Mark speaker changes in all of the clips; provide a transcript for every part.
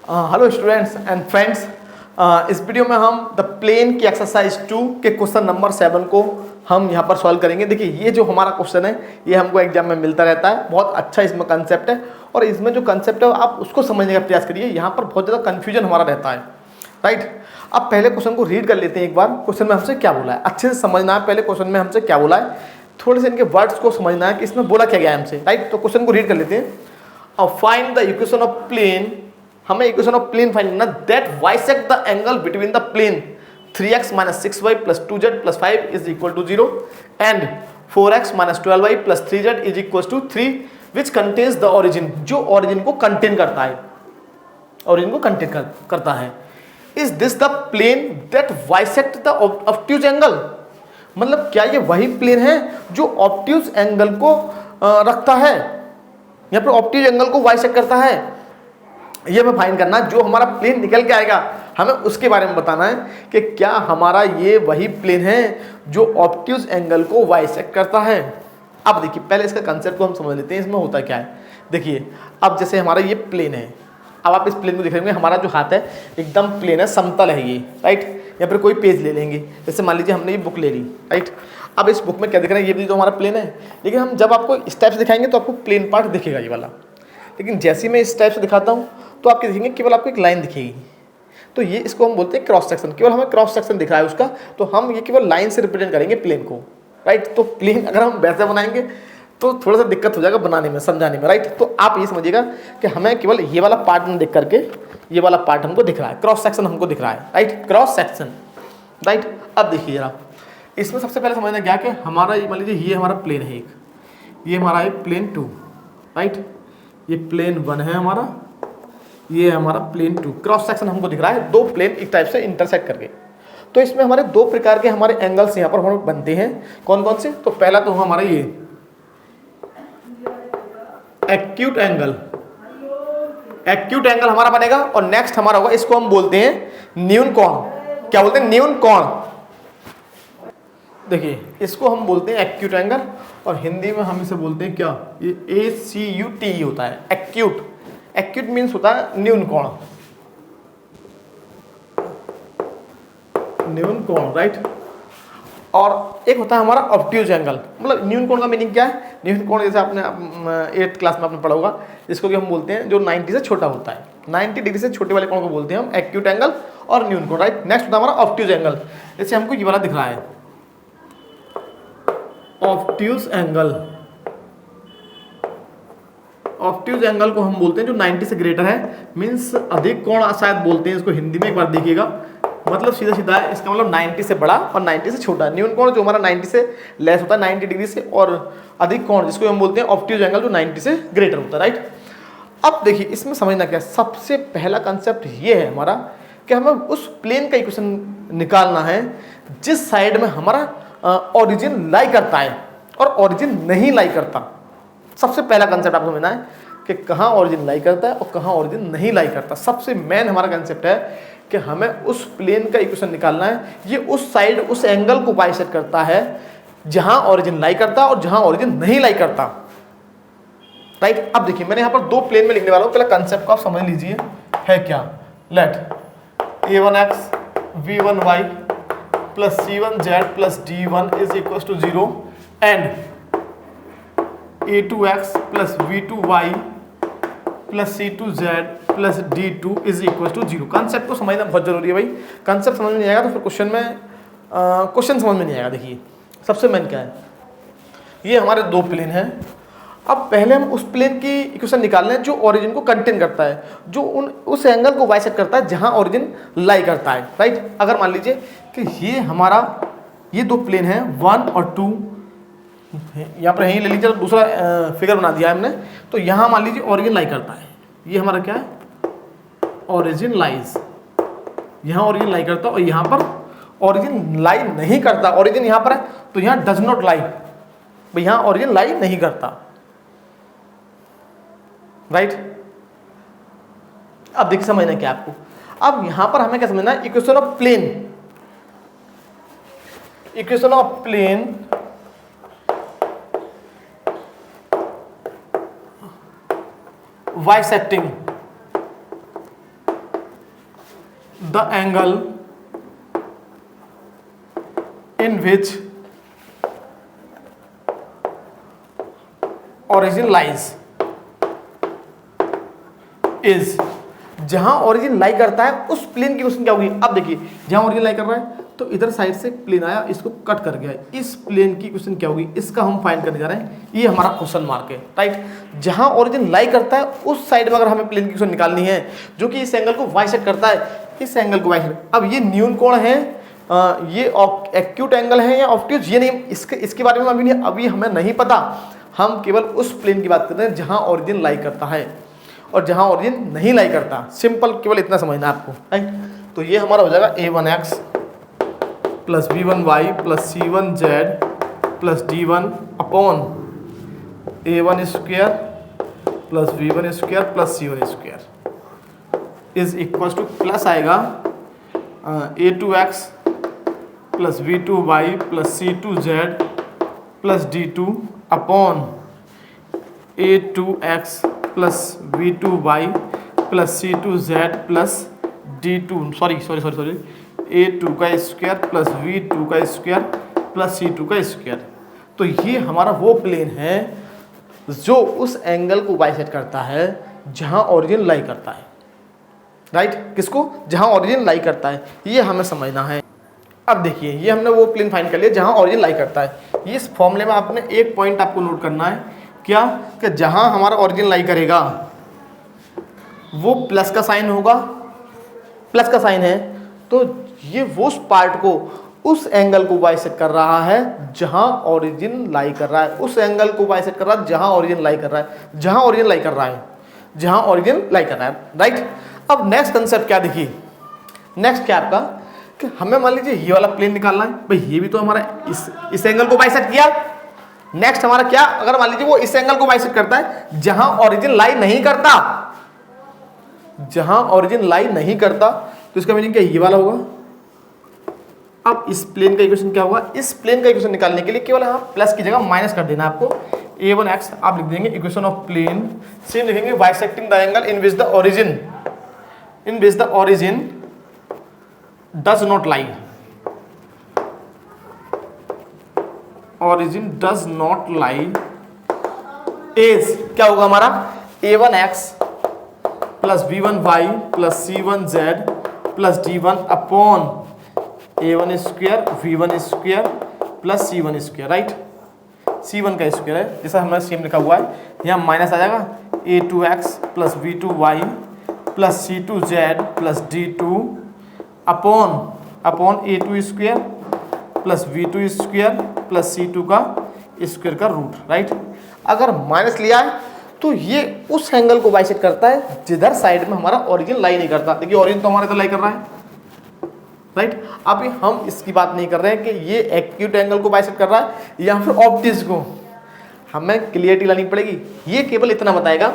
Speaker 1: Hello students and friends, इस video में हम द प्लेन की एक्सरसाइज 2 के क्वेश्चन नंबर 7 को हम यहाँ पर सॉल्व करेंगे। देखिए, ये जो हमारा क्वेश्चन है ये हमको एग्जाम में मिलता रहता है। बहुत अच्छा इसमें कंसेप्ट है और इसमें जो कंसेप्ट है आप उसको समझने का प्रयास करिए। यहाँ पर बहुत ज़्यादा कन्फ्यूजन हमारा रहता है, राइट। अब पहले क्वेश्चन को रीड कर लेते हैं एक बार। क्वेश्चन में हमसे क्या बोला है अच्छे से समझना है। पहले क्वेश्चन में हमसे क्या बोला है, थोड़े से इनके वर्ड्स को समझना है कि इसमें बोला क्या गया है हमसे, राइट। तो क्वेश्चन को रीड कर लेते हैं। अब find the equation of plane, हमें इक्वेशन ऑफ प्लेन फाइंड करना, that bisect the angle between the plane 3x - 6y + 2z + 5 = 0 and 4x - 12y + 3z = 3 which contains the origin, जो ओरिजिन को कंटेन करता है, ओरिजिन को कंटेन करता है। Is this the plane that bisect the obtuse angle, मतलब क्या ये वही प्लेन है जो ऑब्ट्यूज एंगल को रखता है, यहाँ पर ऑब्ट्यूज एंगल को बाइसेक्ट करता है। ये हमें फाइंड करना, जो हमारा प्लेन निकल के आएगा हमें उसके बारे में बताना है कि क्या हमारा ये वही प्लेन है जो ऑब्ट्यूज एंगल को बाइसेक्ट करता है। अब देखिए, पहले इसका कंसेप्ट को हम समझ लेते हैं, इसमें होता क्या है। देखिए, अब जैसे हमारा ये प्लेन है, अब आप इस प्लेन को देख रहे होंगे, हमारा जो हाथ है एकदम प्लेन है, समतल है ये, राइट। यहाँ पर कोई पेज ले लेंगे, जैसे मान लीजिए हमने ये बुक ले ली, राइट। अब इस बुक में क्या दिख रहा है, ये भी तो हमारा प्लेन है, लेकिन हम जब आपको इस टाइप से दिखाएंगे तो आपको प्लेन पार्ट दिखेगा ये वाला। लेकिन जैसे ही मैं इस टाइप से दिखाता हूँ तो आप देखेंगे केवल आपको एक लाइन दिखेगी। तो ये इसको हम बोलते हैं क्रॉस सेक्शन, केवल हमें क्रॉस सेक्शन दिख रहा है उसका, तो हम ये केवल लाइन से रिप्रेजेंट करेंगे प्लेन को, राइट। तो प्लेन अगर हम वैसे बनाएंगे तो थोड़ा सा दिक्कत हो जाएगा बनाने में, समझाने में, राइट। तो आप ये समझिएगा कि हमें केवल ये वाला पार्ट में देख करके ये वाला पार्ट हमको दिख रहा है, क्रॉस सेक्शन हमको दिख रहा है, राइट, क्रॉस सेक्शन, राइट। अब देखिए जरा, इसमें सबसे पहले समझना क्या कि हमारा ये मान लीजिए ये हमारा प्लेन है एक, ये हमारा है प्लेन 2, राइट। ये प्लेन 1 है हमारा, ये है हमारा प्लेन 2। क्रॉस सेक्शन हमको दिख रहा है, दो प्लेन एक टाइप से इंटरसेक्ट करके। तो इसमें हमारे दो प्रकार के हमारे एंगल्स यहाँ पर हमारे बनते हैं। कौन कौन से? तो पहला तो हमारा ये एक्यूट एंगल, एक्यूट एंगल हमारा बनेगा, और नेक्स्ट हमारा होगा, इसको हम बोलते हैं न्यून कोण। क्या बोलते हैं? न्यून कोण। देखिए, इसको हम बोलते हैं एक्यूट एंगल, और हिंदी में हम इसे बोलते हैं क्या, ये ACUT होता है, एक्यूट। एक्यूट मीन्स होता है न्यून कोण, न्यून कोण, राइट। और एक होता है हमारा ऑब्ट्यूज एंगल, मतलब न्यून कोण का मीनिंग क्या है? न्यून कोण जैसे आपने 8th क्लास में आपने पढ़ा होगा, जिसको कि हम बोलते हैं जो 90 से छोटा होता है, 90 डिग्री से छोटे वाले कोण को बोलते हैं हम एक्यूट एंगल और न्यून कोण, राइट। नेक्स्ट होता है हमारा ऑब्ट्यूज एंगल, जैसे हमको ये वाला दिख रहा है ऑब्ट्यूज एंगल। ऑब्ट्यूज एंगल को हम बोलते हैं जो 90 से ग्रेटर है, मीन्स अधिक कोण शायद बोलते हैं इसको हिंदी में, एक बार देखिएगा। मतलब सीधा सीधा है, इसका मतलब 90 से बड़ा और 90 से छोटा। न्यून कोण जो हमारा 90 से लेस होता है, 90 डिग्री से, और अधिक कोण जिसको हम बोलते हैं ऑब्ट्यूज एंगल जो 90 से ग्रेटर होता है, राइट। अब देखिए, इसमें समझना क्या है, सबसे पहला कंसेप्ट ये है हमारा कि हमें उस प्लेन का इक्वेशन निकालना है जिस साइड में हमारा ओरिजिन लाई करता है और ओरिजिन नहीं लाई करता। सबसे पहला कंसेप्ट आपको समझना है कि कहाँ ओरिजिन लाई करता है और कहाँ ओरिजिन नहीं लाई करता। सबसे मेन हमारा कंसेप्ट है कि हमें उस प्लेन का इक्वेशन निकालना है, ये उस साइड उस एंगल को बाइसेक्ट करता है जहां ओरिजिन लाई करता है और जहां ओरिजिन नहीं लाई करता, राइट। अब देखिए, मैंने यहाँ पर दो प्लेन में लिखने वाला हूँ, पहले कंसेप्ट को आप समझ लीजिए है क्या। Late A1x V1y + C1z + D1 = 0 and A2x + V2y + C2z + D2 = 0। Concept को समझना बहुत जरूरी है भाई। कंसेप्ट समझ में नहीं आएगा तो फिर क्वेश्चन में क्वेश्चन समझ में नहीं आएगा। देखिए, सबसे मेन क्या है, ये हमारे दो प्लेन हैं। अब पहले हम उस प्लेन की इक्वेशन निकालना है जो ओरिजिन को कंटेन करता है, जो उस एंगल को बाइसेक्ट करता है जहां ओरिजिन लाई करता है, राइट। अगर मान लीजिए कि ये हमारा ये दो प्लेन हैं 1 और 2, यहाँ पर यहीं ले लीजिए, दूसरा फिगर बना दिया है हमने। तो यहाँ मान लीजिए ओरिजिन लाई करता है, ये हमारा क्या है, ओरिजिन लाइज, यहाँ ओरिजिन लाई करता है, और यहाँ पर ओरिजिन लाई नहीं करता। ओरिजिन यहाँ पर है तो यहाँ डज नॉट लाई, भाई यहाँ ओरिजिन लाई नहीं करता, राइट। अब देखिए, समझना क्या आपको। अब यहाँ पर हमें क्या समझना है, equation of plane, equation of plane bisecting the angle in which origin lies is, जहां ओरिजिन लाई करता है उस प्लेन की क्वेश्चन क्या होगी। अब देखिए जहां ओरिजिन लाई कर रहा है तो इधर साइड से प्लेन आया, इसको कट कर गया, इस प्लेन की क्वेश्चन क्या होगी, इसका हम फाइंड करने जा रहे हैं। ये हमारा क्वेश्चन मार्क है, राइट। जहां ओरिजिन लाई करता है उस साइड में अगर हमें प्लेन की क्वेश्चन निकालनी है जो कि इस एंगल को बाइसेक्ट करता है, इस एंगल को बाइसेक्ट। अब ये न्यून कोण है, ये एक्यूट एंगल है या ऑब्ट्यूज, ये नहीं, इसके बारे में अभी हमें नहीं पता। हम केवल उस प्लेन की बात कर रहे हैं जहां ओरिजिन लाई करता है और जहां ओरिजिन नहीं लाई करता। सिंपल, केवल इतना समझना है आपको, राइट। तो ये हमारा हो जाएगा a1x plus b1y plus c1z plus d1 upon a1 square plus b1 square plus c1 square is equal two plus आएगा a2x plus b2y plus c2z plus d2 upon a2x plus b2y plus c2z plus d2 sorry a2 का square plus v2 का square plus c2 का square. तो ये हमारा वो plane है जो उस एंगल को बाइसेक्ट करता है जहां ओरिजिन लाई करता है, राइट। किसको? जहां ओरिजिन लाई करता है, ये हमें समझना है। अब देखिए ये हमने वो प्लेन फाइंड कर लिया जहां ओरिजिन लाई करता है। इस फॉर्मूले में आपने एक पॉइंट आपको नोट करना है, क्या कि जहां हमारा ओरिजिन लाई करेगा वो प्लस का साइन होगा, प्लस का साइन है तो ये वो उस पार्ट को, उस एंगल को बाइसेक्ट कर रहा है जहां ओरिजिन लाई कर रहा है, उस एंगल को बाइसेक्ट कर रहा है जहां ओरिजिन लाई कर रहा है, जहां ओरिजिन लाई कर रहा है, जहां ओरिजिन लाई कर रहा है, राइट। अब नेक्स्ट कंसेप्ट क्या, देखिए नेक्स्ट क्या आपका कि हमें मान लीजिए ये वाला प्लेन निकालना है, भाई ये भी तो हमारा इस एंगल को बाइसेक्ट किया। नेक्स्ट हमारा क्या, अगर मान लीजिए वो इस एंगल को बाइसेक्ट करता है जहां ओरिजिन लाई नहीं करता, जहां ओरिजिन लाई नहीं करता, तो इसका मीनिंग क्या, ये वाला होगा। अब इस प्लेन का इक्वेशन क्या होगा, इस प्लेन का इक्वेशन निकालने के लिए केवल यहाँ प्लस की जगह माइनस कर देना आपको। a1x आप लिख देंगे इक्वेशन ऑफ प्लेन, सेम लिखेंगे bisecting the angle in which the origin does not lie, origin does not lie is क्या होगा हमारा a1x plus b1y plus c1z plus d1 upon a1 square v1 square plus c1 square, right. c1 का square है, जैसा हमारा same लिखा हुआ है, यहाँ माइनस आ जाएगा a2x plus b2y plus c2z plus d2 upon a2 square plus v2 square plus c2 का स्क्वायर का रूट, राइट। अगर माइनस लिया है तो ये उस एंगल को बाइसेक्ट करता है जिधर साइड में हमारा ओरिजिन लाई नहीं करता। देखिए ओरिजिन तो हमारे तो लाई कर रहा है, राइट। अभी हम इसकी बात नहीं कर रहे हैं कि ये एक्यूट एंगल को बाइसेक्ट कर रहा है या फिर ऑब्ट्यूज को, हमें क्लियरिटी लानी पड़ेगी। ये केवल इतना बताएगा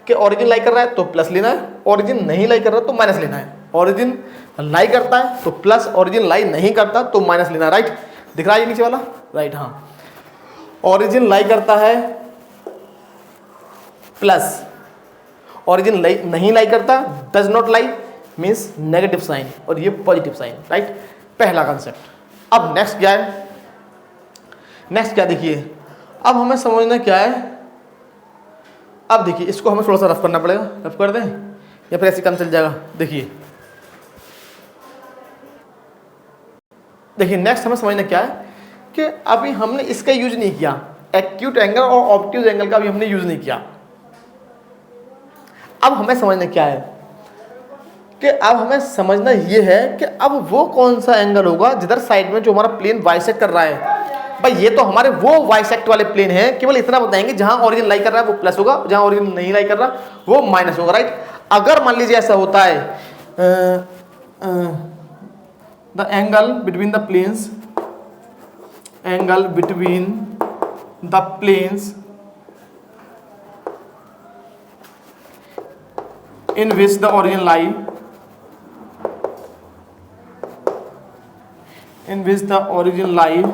Speaker 1: कि ओरिजिन लाई कर रहा है तो प्लस लेना है, ओरिजिन नहीं लाई कर रहा तो माइनस लेना है। ओरिजिन लाई करता है तो प्लस, ओरिजिन लाई नहीं करता तो माइनस लेना है, राइट। दिख रहा है ये नीचे वाला, राइट। हाँ, ओरिजिन लाई करता है प्लस, ओरिजिन नहीं लाई करता, does not lie means negative sign और ये पॉजिटिव साइन, राइट। पहला कंसेप्ट। अब नेक्स्ट क्या है, नेक्स्ट क्या देखिए, अब हमें समझना क्या है। अब देखिए इसको हमें थोड़ा सा रफ करना पड़ेगा, रफ कर दें या फिर ऐसे काम चल जाएगा। देखिए नेक्स्ट हमें समझना क्या है कि अभी हमने इसका यूज नहीं किया, एक्यूट एंगल और ऑब्ट्यूज एंगल का भी हमने यूज नहीं किया। अब हमें समझना क्या है कि अब हमें समझना ये है कि अब वो कौन सा एंगल होगा जिधर साइड में जो हमारा प्लेन बाइसेक्ट कर रहा है। भाई ये तो हमारे वो बाइसेक्ट वाले प्लेन हैं, केवल इतना बताएंगे जहां ओरिजिन लाई कर रहा है वो प्लस होगा, जहां ओरिजिन नहीं लाई कर रहा वो माइनस होगा, राइट। अगर मान लीजिए ऐसा होता है the angle between the planes, angle between the planes in which the origin lie, in which the origin lie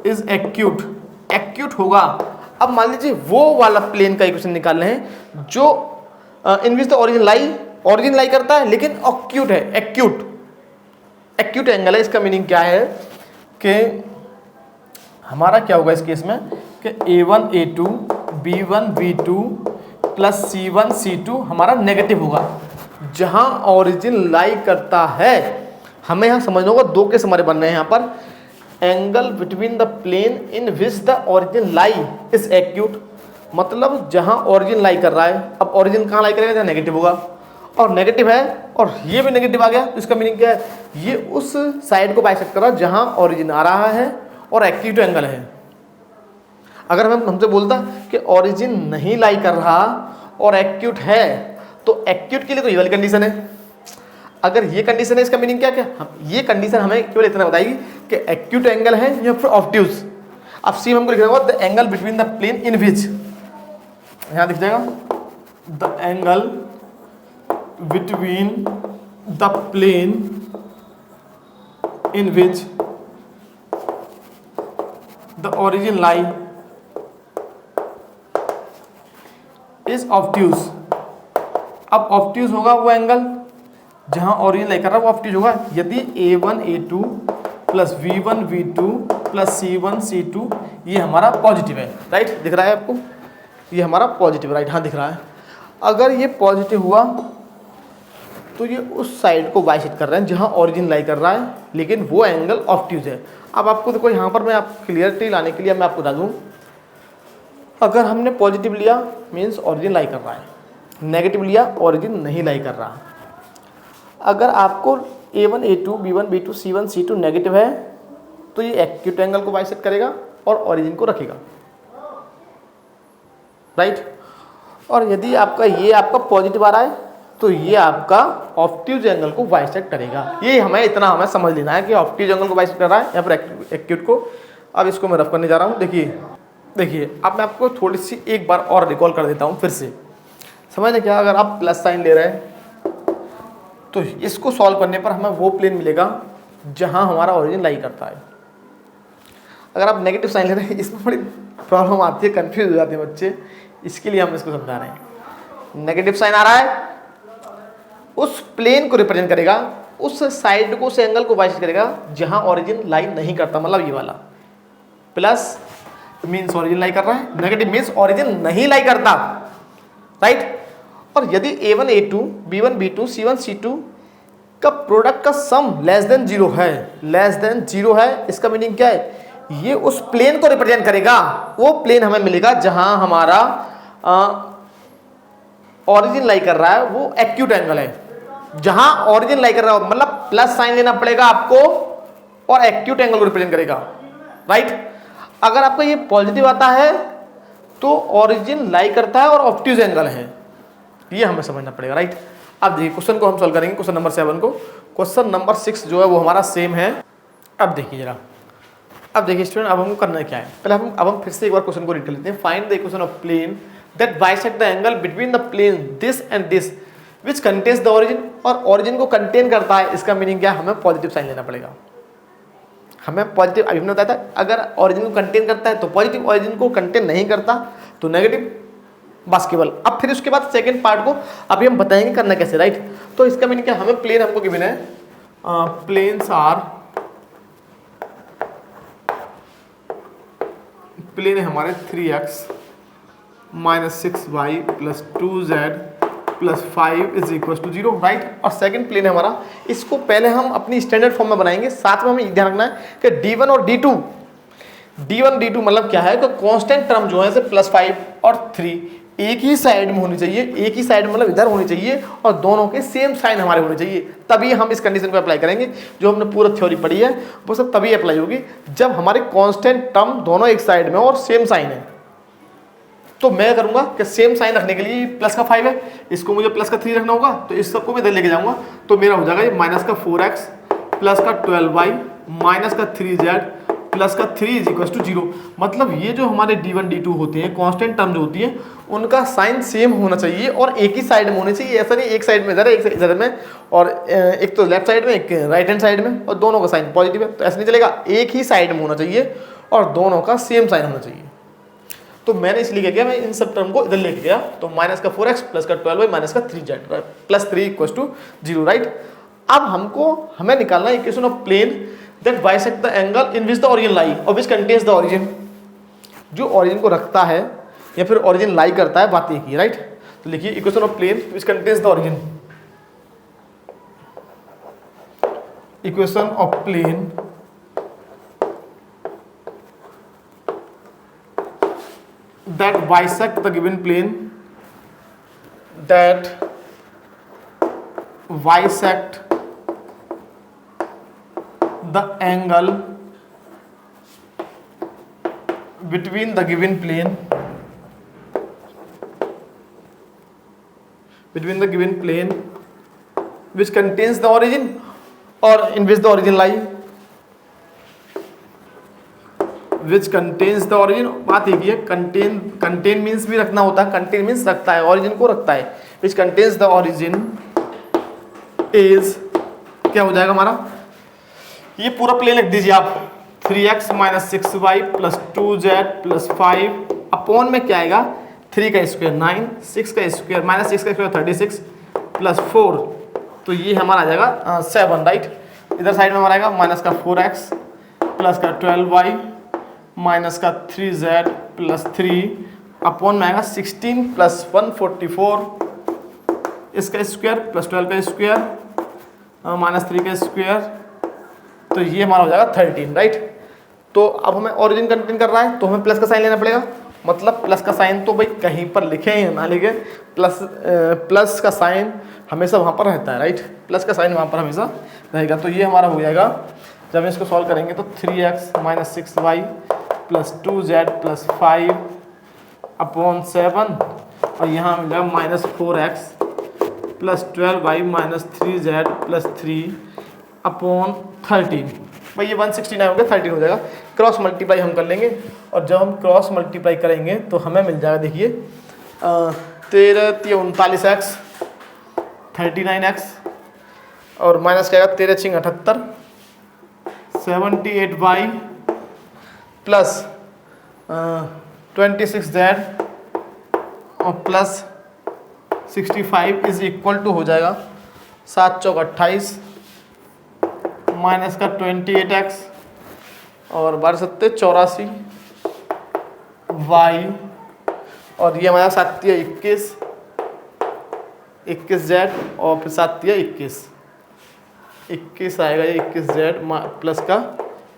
Speaker 1: is acute, acute होगा। अब मान लीजिए वो वाला प्लेन का इक्वेशन निकाल रहे हैं जो in which the origin lie origin lie करता है लेकिन ऑक्यूट है, एक्यूट एक्यूट एंगल है। इसका मीनिंग क्या है कि हमारा क्या होगा इस केस में कि A1 A2 B1 B2 plus C1 C2 हमारा नेगेटिव होगा। जहां ऑरिजिन लाई करता है, हमें यहाँ समझना होगा, दो केस हमारे बन रहे हैं यहाँ पर। Angle between the plane in which the origin lie is acute, मतलब जहां ऑरिजिन लाई कर रहा है। अब ऑरिजिन कहाँ लाई करेगा, जहाँ नेगेटिव होगा, और नेगेटिव है और ये भी नेगेटिव आ गया, तो इसका मीनिंग क्या है, ये उस साइड को बाइसेक्ट कर रहा है जहां ऑरिजिन आ रहा है और एक्यूट एंगल है। अगर हम हमसे बोलता कि ऑरिजिन नहीं लाई कर रहा और एक्यूट है, तो एक्यूट के लिए तो ये वाली कंडीशन है। अगर ये कंडीशन है, इसका मीनिंग क्या क्या, ये कंडीशन हमें केवल इतना बताएगी कि एक्यूट एंगल है या फिर ऑब्ट्यूज। अब सी हमको लिखना होगा the angle between the plane in which, यहां दिख जाएगा the angle between the plane in which the origin lie is obtuse। अब obtuse होगा वो एंगल जहां ऑरिजिन लाई कर रहा है, वो obtuse होगा यदि A1 A2 plus V1 V2 plus C1 C2 ये हमारा पॉजिटिव है, राइट। दिख रहा है आपको, ये हमारा पॉजिटिव, राइट, हाँ दिख रहा है। अगर ये पॉजिटिव हुआ तो ये उस साइड को बाइसेक्ट कर रहे हैं जहां ऑरिजिन लाई कर रहा है, लेकिन वो एंगल ऑब्ट्यूज है। अब आपको देखो यहाँ पर मैं आप क्लियरिटी लाने के लिए मैं आपको बता दूँ, अगर हमने पॉजिटिव लिया मीन्स ऑरिजिन लाई कर रहा है, नेगेटिव लिया ऑरिजिन नहीं लाई कर रहा। अगर आपको A1 A2 B1 B2 C1 C2 negative है तो ये एक्यूट एंगल को बाइसेक्ट करेगा और ऑरिजिन को रखेगा, राइट। और यदि आपका ये आपका पॉजिटिव आ रहा है तो ये आपका ऑब्ट्यूज एंगल को बाइसेक्ट करेगा। ये हमें इतना हमें समझ लेना है कि ऑब्ट्यूज एंगल को बाइसेक्ट कर रहा है या फिर एक्यूट को। अब इसको मैं रफ करने जा रहा हूँ। देखिए अब मैं आपको थोड़ी सी एक बार और रिकॉल कर देता हूँ फिर से, समझ क्या। अगर आप प्लस साइन ले रहे हैं तो इसको सॉल्व करने पर हमें वो प्लेन मिलेगा जहाँ हमारा ऑरिजिन लाई करता है। अगर आप नेगेटिव साइन ले रहे हैं, इसमें बड़ी प्रॉब्लम आती है, कन्फ्यूज हो जाते हैं बच्चे, इसके लिए हम इसको समझा रहे हैं। नेगेटिव साइन आ रहा है, उस प्लेन को रिप्रेजेंट करेगा, उस साइड को, उस एंगल को बाइसेक्ट करेगा जहां ऑरिजिन लाई नहीं करता, मतलब ये वाला। प्लस मीन्स ऑरिजिन लाई कर रहा है, नेगेटिव मीन्स ऑरिजिन नहीं लाई करता, राइट। और यदि A1 A2 B1 B2 C1 C2 का प्रोडक्ट का सम लेस देन जीरो है, लेस देन जीरो है, इसका मीनिंग क्या है, ये उस प्लेन को रिप्रेजेंट करेगा। वो प्लेन हमें मिलेगा जहां हमारा ऑरिजिन लाई कर रहा है, वो एक्यूट एंगल है। जहां ऑरिजिन लाई कर रहा हो मतलब प्लस साइन लेना पड़ेगा आपको और एक्यूट एंगल को रिप्रेजेंट करेगा, राइट। अगर आपका ये पॉजिटिव आता है तो ऑरिजिन लाई करता है और ऑब्ट्यूज एंगल है, ये हमें समझना पड़ेगा, राइट। अब देखिए क्वेश्चन को हम सॉल्व करेंगे, क्वेश्चन नंबर 7 को। क्वेश्चन नंबर 6 जो है वो हमारा सेम है। अब देखिए जरा, अब देखिए स्टूडेंट, अब हमको करना क्या है, पहले हम फिर से एक बार क्वेश्चन को रीड कर लेते हैं। Find the equation of plane that bisect the angle between the plane this and this which contains the origin, और ऑरिजिन को कंटेन करता है, इसका मीनिंग क्या है, हमें पॉजिटिव साइन लेना पड़ेगा। हमें पॉजिटिव, अभी हमने बताया था अगर ऑरिजिन को कंटेन करता है तो पॉजिटिव, ऑरिजिन को कंटेन नहीं करता तो नेगेटिव, बस केवल। अब फिर उसके बाद सेकंड पार्ट को अभी हम बताएंगे करना कैसे, राइट। तो इसका मीनिंग क्या, हमें प्लेन हमको गिवन है, प्लेन्स आर, प्लेन है हमारे 3x - 6y + 2z + 5 is equal to 0, right. और सेकंड प्लेन है हमारा, इसको पहले हम अपनी स्टैंडर्ड फॉर्म में बनाएंगे। साथ में हमें ध्यान रखना है कि D1 और D2, D1 D2 मतलब क्या है कि कांस्टेंट टर्म जो है जैसे +5 और 3 एक ही साइड में होनी चाहिए, एक ही साइड मतलब इधर होनी चाहिए, और दोनों के सेम साइन हमारे होने चाहिए, तभी हम इस कंडीशन को अप्लाई करेंगे। जो हमने पूरा थ्योरी पढ़ी है वो सब तभी अप्लाई होगी जब हमारे कांस्टेंट टर्म दोनों एक साइड में और सेम साइन है। तो मैं करूंगा कि सेम साइन रखने के लिए प्लस का 5 है, इसको मुझे प्लस का 3 रखना होगा, तो इस सबको मैं इधर लेके जाऊंगा, तो मेरा हो जाएगा ये -4x प्लस का 12y माइनस का 3z प्लस का 3 इज इक्वल टू 0। मतलब ये जो हमारे D1 D2 होते हैं, कांस्टेंट टर्म जो होती है, उनका साइन सेम होना चाहिए और एक ही साइड में होने चाहिए। ऐसा नहीं एक साइड में इधर है, एक इधर में, और एक तो लेफ्ट साइड में, एक राइट हैंड साइड में, और दोनों का साइन पॉजिटिव है, तो ऐसा नहीं चलेगा। एक ही साइड में होना चाहिए और दोनों का सेम साइन होना चाहिए। तो मैंने इसलिए क्या किया, मैं इन सब टर्म को इधर लेके गया, तो माइनस का 4x प्लस का 12y माइनस का 3z plus 3 equals to 0, right. अब हमें निकालना है equation of plane that bisect the angle in which the origin lie or which contains the origin, जो ओरिजिन को रखता है या फिर ओरिजिन लाई करता है, बात एक ही, राइट। तो लिखिए equation of plane which contains the origin, equation of plane that bisect the given plane, that bisect the angle between the given plane, which contains the origin or in which the origin lie, which contains the origin, बात एक ही है, contain means भी रखना होता है, contain means रखता है, origin को रखता है, which contains the origin is, क्या हो जाएगा हमारा, ये पूरा प्लेन लिख दीजिए आप, 3x minus 6y plus 2z plus 5 upon में क्या आएगा, 3 का स्क्वायर 9, 6 का स्क्वायर माइनस 6 का स्क्वायर 36 प्लस 4, तो ये हमारा आ जाएगा 7, राइट। इधर साइड में हमारा आएगा माइनस का 4x प्लस का 12y माइनस का 3z प्लस 3 अपॉन में आएगा 16 प्लस 144 इसका स्क्वायर प्लस 12 का स्क्वायर माइनस 3 का स्क्वायर, तो ये हमारा हो जाएगा 13, राइट। तो अब हमें ओरिजिन कंटेन कर रहा है तो हमें प्लस का साइन लेना पड़ेगा, मतलब प्लस का साइन तो भाई कहीं पर लिखे या ना लिखे, प्लस का साइन हमेशा वहाँ पर रहता है, राइट। प्लस का साइन वहाँ पर हमेशा रहेगा, तो ये हमारा हो जाएगा, जब हम इसको सॉल्व करेंगे तो 3x minus 6y plus 2z plus 5 upon 7 और यहाँ मिल जाएगा minus 4x plus 12y minus 3z plus 3 upon 13, भाई ये 169 हो गया, 13 हो जाएगा। क्रॉस मल्टीप्लाई हम कर लेंगे और जब हम क्रॉस मल्टीप्लाई करेंगे तो हमें मिल जाएगा, देखिए 13 39x 39x और माइनस क्या आएगा 13 6 78 78y प्लस 26z और प्लस 65 इज इक्वल टू हो जाएगा 7 चौक 28 माइनस का 28x और 12 84 y और ये हमारा 7 21 21z और फिर 7 21 आएगा, ये 21z प्लस का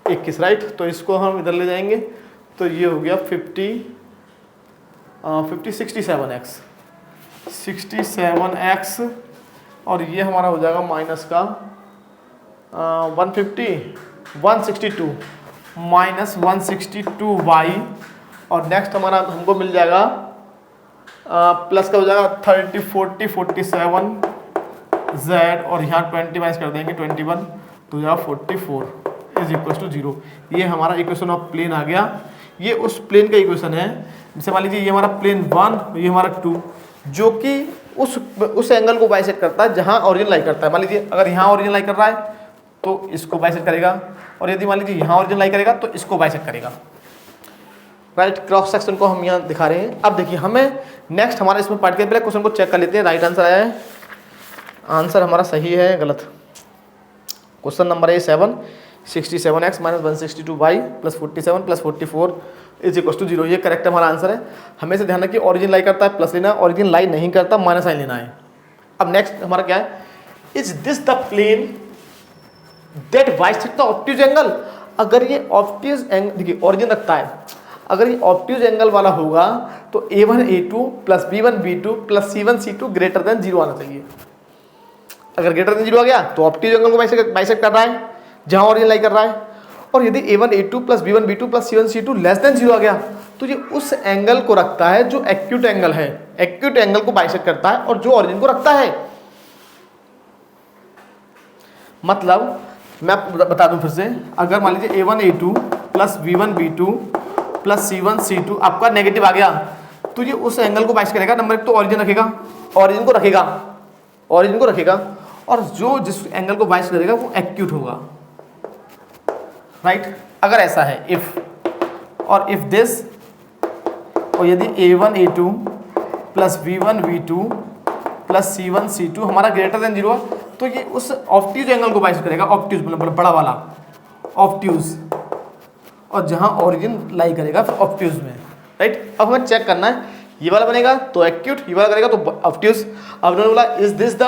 Speaker 1: 21, राइट। तो इसको हम इधर ले जाएंगे तो ये हो गया 67x और ये हमारा हो जाएगा माइनस का 162 माइनस 162y और नेक्स्ट हमारा हमको मिल जाएगा प्लस का हो जाएगा 30 40 47 z और यहाँ 20 माइनस कर देंगे 21 तो जाएगा 44 इज इक्वल टू 0। ये हमारा इक्वेशन ऑफ प्लेन आ गया। ये उस प्लेन का इक्वेशन है, जैसे मान लीजिए ये हमारा प्लेन 1 ये हमारा 2 जो कि उस एंगल को बाइसेक्ट करता है जहाँ ओरिजिन लाई करता है। मान लीजिए अगर यहाँ ओरिजिन लाई कर रहा है तो इसको बाइसेक्ट करेगा और यदि मान लीजिए यहाँ ओरिजिन लाई करेगा तो इसको बाइसेक्ट करेगा, राइट। क्रॉस सेक्शन को हम यहाँ दिखा रहे हैं। अब देखिए हमें नेक्स्ट हमारा इसमें पार्ट के पहले क्वेश्चन को चेक कर लेते हैं। राइट आंसर आया है, आंसर हमारा सही है गलत। क्वेश्चन नंबर है 7 67x minus 162y plus 47 plus 44 is equal to 0। ये करेक्ट हमारा आंसर है। हमें से ध्यान रखिए ओरिजिन लाई करता है प्लस लेना है, ओरिजिन लाई नहीं करता माइनस साइन लेना है। अब नेक्स्ट हमारा क्या है, is this the plane that bisect the obtuse angle. अगर ये ऑब्ट्यूज एंगल देखिए ओरिजिन रखता है, अगर ये ऑब्ट्यूज एंगल वाला होगा तो a1 a2 plus b1 b2 plus c1 c2 greater than 0 आना चाहिए। अगर ग्रेटर देन 0 आ गया तो ऑब्ट्यूज एंगल को बाइसेक्ट कर रहा है जहां ओरिजिन लाई कर रहा है। और यदि a1 a2 plus b1 b2 plus c1 c2 less than 0 आ गया तो ये उस एंगल को रखता है जो एक्यूट एंगल है, एक्यूट एंगल को बाइसेक्ट करता है और जो ओरिजिन को रखता है। मतलब मैं बता दूं फिर से, अगर मान लीजिए a1 a2 plus b1 b2 plus c1 c2 आपका नेगेटिव आ गया तो ये उस एंगल को बाइसेक्ट करेगा। नंबर 1 तो ओरिजिन रखेगा, ओरिजिन को रखेगा और जो जिस एंगल को बाइसेक्ट करेगा वो एक्यूट होगा, राइट। अगर ऐसा है इफ, और इफ दिस और यदि A1 A2 plus V1 V2 plus C1 C2 हमारा ग्रेटर देन 0 है, तो ये उस ऑब्ट्यूज एंगल को बाइसेक्ट करेगा, ऑब्ट्यूज मतलब बड़ा वाला ऑब्ट्यूज, और जहां ओरिजिन लाई करेगा फिर ऑब्ट्यूज में, राइट। अब हमें चेक करना है, ये वाला बनेगा तो एक्यूट, ये वाला करेगा तो ऑब्ट्यूज। अब उन्होंने बोला is this the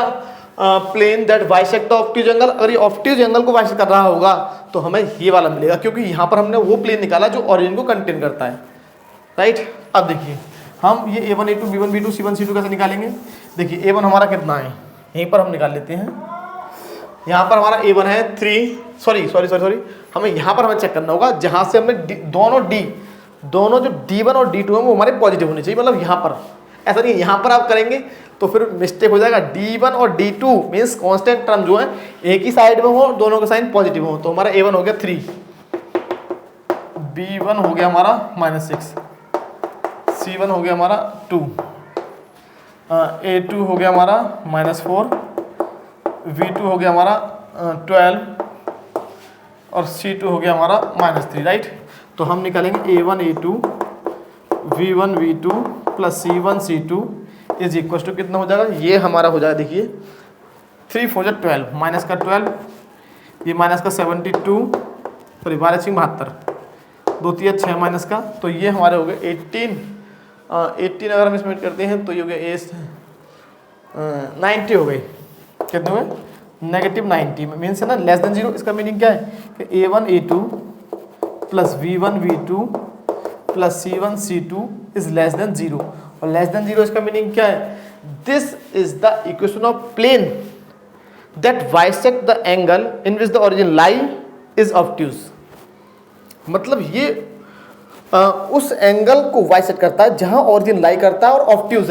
Speaker 1: plane that bisect the obtuse angle, अगर ये ऑब्ट्यूज एंगल को बाइसेक्ट कर रहा होगा तो हमें ये वाला मिलेगा, क्योंकि यहाँ पर हमने वो प्लेन निकाला जो ओरिजिन को कंटेन करता है, राइट। अब देखिए हम ये A1 A2 B1 B2 C1 C2 कैसे निकालेंगे। देखिए A1 हमारा कितना है, यहीं पर हम निकाल लेते हैं। यहाँ पर हमारा A1 है 3, सॉरी हमें यहाँ पर हमें चेक करना होगा जहाँ से हमने दोनों जो D1 और D2 है वो हमारे पॉजिटिव होने चाहिए, मतलब यहाँ पर। ऐसा नहीं है यहाँ पर आप करेंगे तो फिर मिस्टेक हो जाएगा। D1 और D2 मीन्स कांस्टेंट टर्म जो है एक ही साइड में हो, दोनों के साइन पॉजिटिव हो, तो हमारा A1 हो गया 3, B1 हो गया हमारा -6, C1 हो गया हमारा 2, A2 हो गया हमारा -4, V2 हो गया हमारा 12 और C2 हो गया हमारा -3, राइट। तो हम निकालेंगे A1 A2 V1 V2 plus C1 C2 is equal to कितना हो जाएगा, ये हमारा हो जाएगा, देखिए 3 4 12 माइनस का 12, ये माइनस का 72, सॉरी 72, 2 3 6 माइनस का, तो ये हमारे हो गए 18 अगर हम इसमें करते हैं तो ये हो गया 90 हो गई, कितने हुए -90 में, मीन्स है ना लेस देन 0। इसका मीनिंग क्या है कि A1 A2 plus V1 V2 plus C1 C2 is less than 0, और लेस देन 0 इसका मीनिंग क्या है, this is the equation of plane that bisect the angle in which the origin lie is obtuse. मतलब ये उस angle को bisect करता है जहां ओरिजिन लाई करता है और ऑब्ट्यूज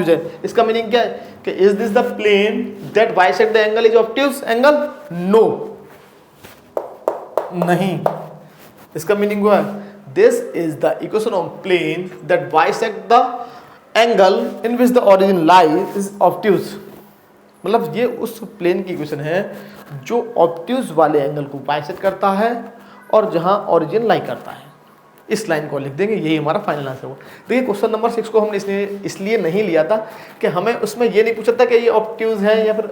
Speaker 1: है। इसका मीनिंग क्या है कि is this the plane that bisect the angle is obtuse angle, no, नहीं। इसका मीनिंग हुआ this is the equation of plane that bisect the angle in which the origin lie is obtuse. मतलब ये उस plane की equation है जो obtuse वाले एंगल को बाइसेक्ट करता है और जहां ओरिजिन लाई करता है। इस लाइन को लिख देंगे, यही हमारा फाइनल आंसर होगा। देखिए क्वेश्चन नंबर 6 को हमने इसलिए नहीं लिया था कि हमें उसमें ये नहीं पूछा था कि ये ऑब्ट्यूज है या फिर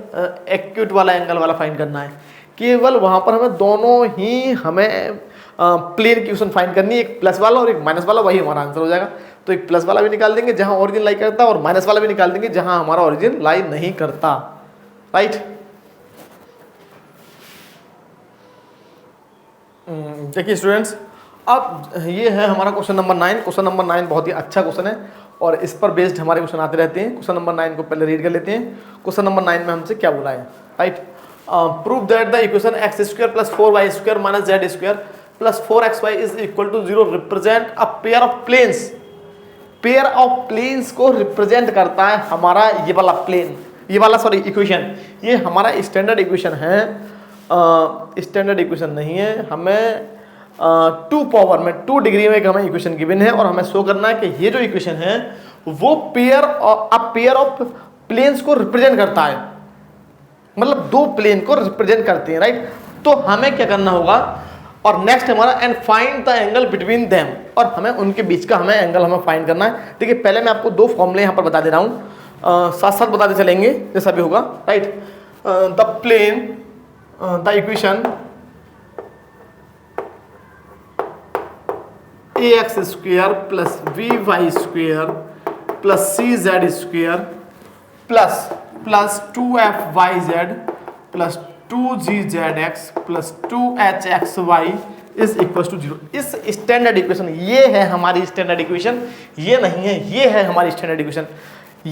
Speaker 1: एक्यूट वाला एंगल वाला फाइंड करना है। केवल वहाँ पर हमें दोनों ही हमें प्लेन की इक्वेशन फाइंड करनी है, एक प्लस वाला और एक माइनस वाला, वही हमारा आंसर हो जाएगा। तो एक प्लस वाला भी निकाल देंगे जहाँ ओरिजिन लाई करता है और माइनस वाला भी निकाल देंगे जहाँ हमारा ओरिजिन लाई नहीं करता, राइट। देखिए स्टूडेंट्स, अब ये है हमारा क्वेश्चन नंबर 9। क्वेश्चन नंबर 9 बहुत ही अच्छा क्वेश्चन है और इस पर बेस्ड हमारे क्वेश्चन आते रहते हैं। क्वेश्चन नंबर 9 को पहले रीड कर लेते हैं। क्वेश्चन नंबर 9 में हमसे क्या बोला है, right. Prove that the equation x² plus 4y² minus z² plus 4xy is equal to 0 represent a pair of planes. Pair of planes को रिप्रेजेंट करता है हमारा ये वाला प्लेन, ये वाला सॉरी इक्वेशन। ये हमारा स्टैंडर्ड इक्वेशन है, स्टैंडर्ड इक्वेशन नहीं है। हमें 2 पावर में 2 डिग्री में हमें इक्वेशन गिवन है और हमें शो करना है कि ये जो इक्वेशन है वो पेयर ऑफ प्लेन्स को रिप्रेजेंट करता है, मतलब 2 प्लेन को रिप्रेजेंट करते हैं, राइट। तो हमें क्या करना होगा, और नेक्स्ट हमारा and find the angle between them, और हमें उनके बीच का हमें एंगल हमें फाइंड करना है। देखिए पहले मैं आपको 2 फॉर्मूले यहाँ पर बता दे रहा हूँ, साथ साथ बताते चलेंगे जैसा भी होगा, right. The plane the equation ax² plus by² plus cz² plus 2fyz plus 2gzx plus 2hxy is equal to 0। इस स्टैंडर्ड इक्वेशन, ये है हमारी स्टैंडर्ड इक्वेशन, ये नहीं है, ये है हमारी स्टैंडर्ड इक्वेशन।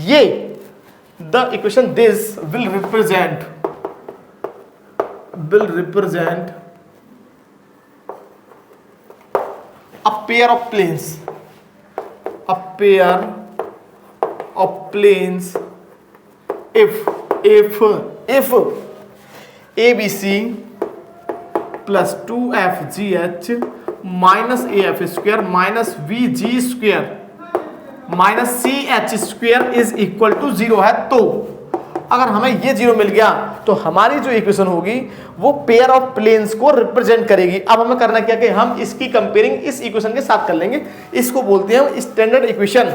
Speaker 1: ये the equation this will represent a pair of planes if ABC plus 2FGH minus AF² minus VG² minus CH² is equal to 0 है। तो अगर हमें ये 0 मिल गया तो हमारी जो इक्वेशन होगी वो पेयर ऑफ प्लेन्स को रिप्रेजेंट करेगी। अब हमें करना क्या कि हम इसकी कंपेयरिंग इस इक्वेशन के साथ कर लेंगे। इसको बोलते हैं हम standard equation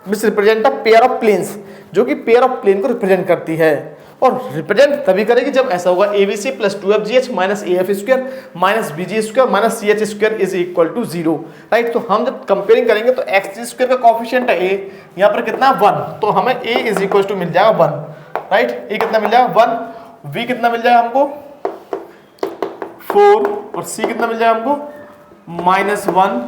Speaker 1: which represent a pair of planes, जो कि पेयर ऑफ प्लेन को रिप्रेजेंट करती है। और रिप्रेजेंट तभी करेगी जब ऐसा होगा ABC plus 2FGH minus AF square minus BG square minus CH square is equal to 0, right. तो हम जब कंपेयरिंग करेंगे तो XG स्क्वायर का कोएफिशिएंट है A, यहाँ पर कितना 1, तो हमें A इज इक्वल टू मिल जाएगा 1, राइट। A कितना मिल जाएगा 1, V कितना मिल जाएगा हमको 4 और C कितना मिल जाएगा हमको -1,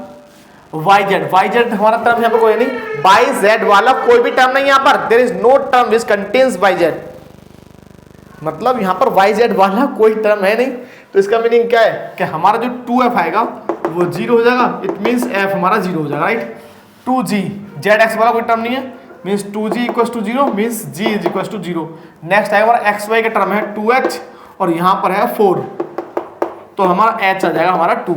Speaker 1: YZ हमारा टर्म यहाँ पर कोई नहीं, YZ वाला कोई भी टर्म नहीं, यहाँ पर there is no term which contains YZ, मतलब यहाँ पर YZ वाला कोई टर्म है नहीं। तो इसका मीनिंग क्या है कि हमारा जो 2F आएगा वो 0 हो जाएगा, इट मीन्स F हमारा 0 हो जाएगा, राइट। 2G ZX वाला कोई टर्म नहीं है, means 2G equals to 0, means G is equals to 0। Next आएगा हमारा XY का टर्म है 2H और यहाँ पर है 4, तो हमारा H आ जाएगा हमारा 2,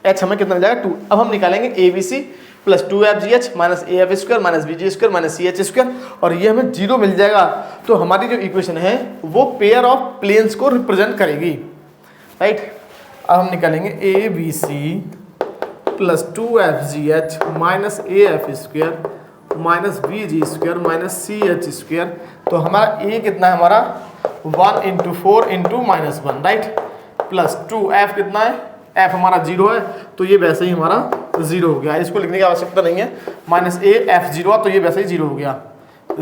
Speaker 1: H हमें कितना मिल जाएगा 2। अब हम निकालेंगे ABC plus 2FGH minus AF square minus BG square minus CH square और ये हमें 0 मिल जाएगा। तो हमारी जो इक्वेशन है वो पेयर ऑफ प्लेन्स को रिप्रेजेंट करेगी, राइट। अब हम निकालेंगे ABC plus 2FGH minus AF square minus BG square minus CH square, तो हमारा A कितना है हमारा 1 into 4 into -1, right, plus 2F कितना है, F हमारा 0 है तो ये वैसे ही हमारा 0 हो गया, इसको लिखने की आवश्यकता नहीं है। -A F 0 तो ये वैसे ही 0 हो गया,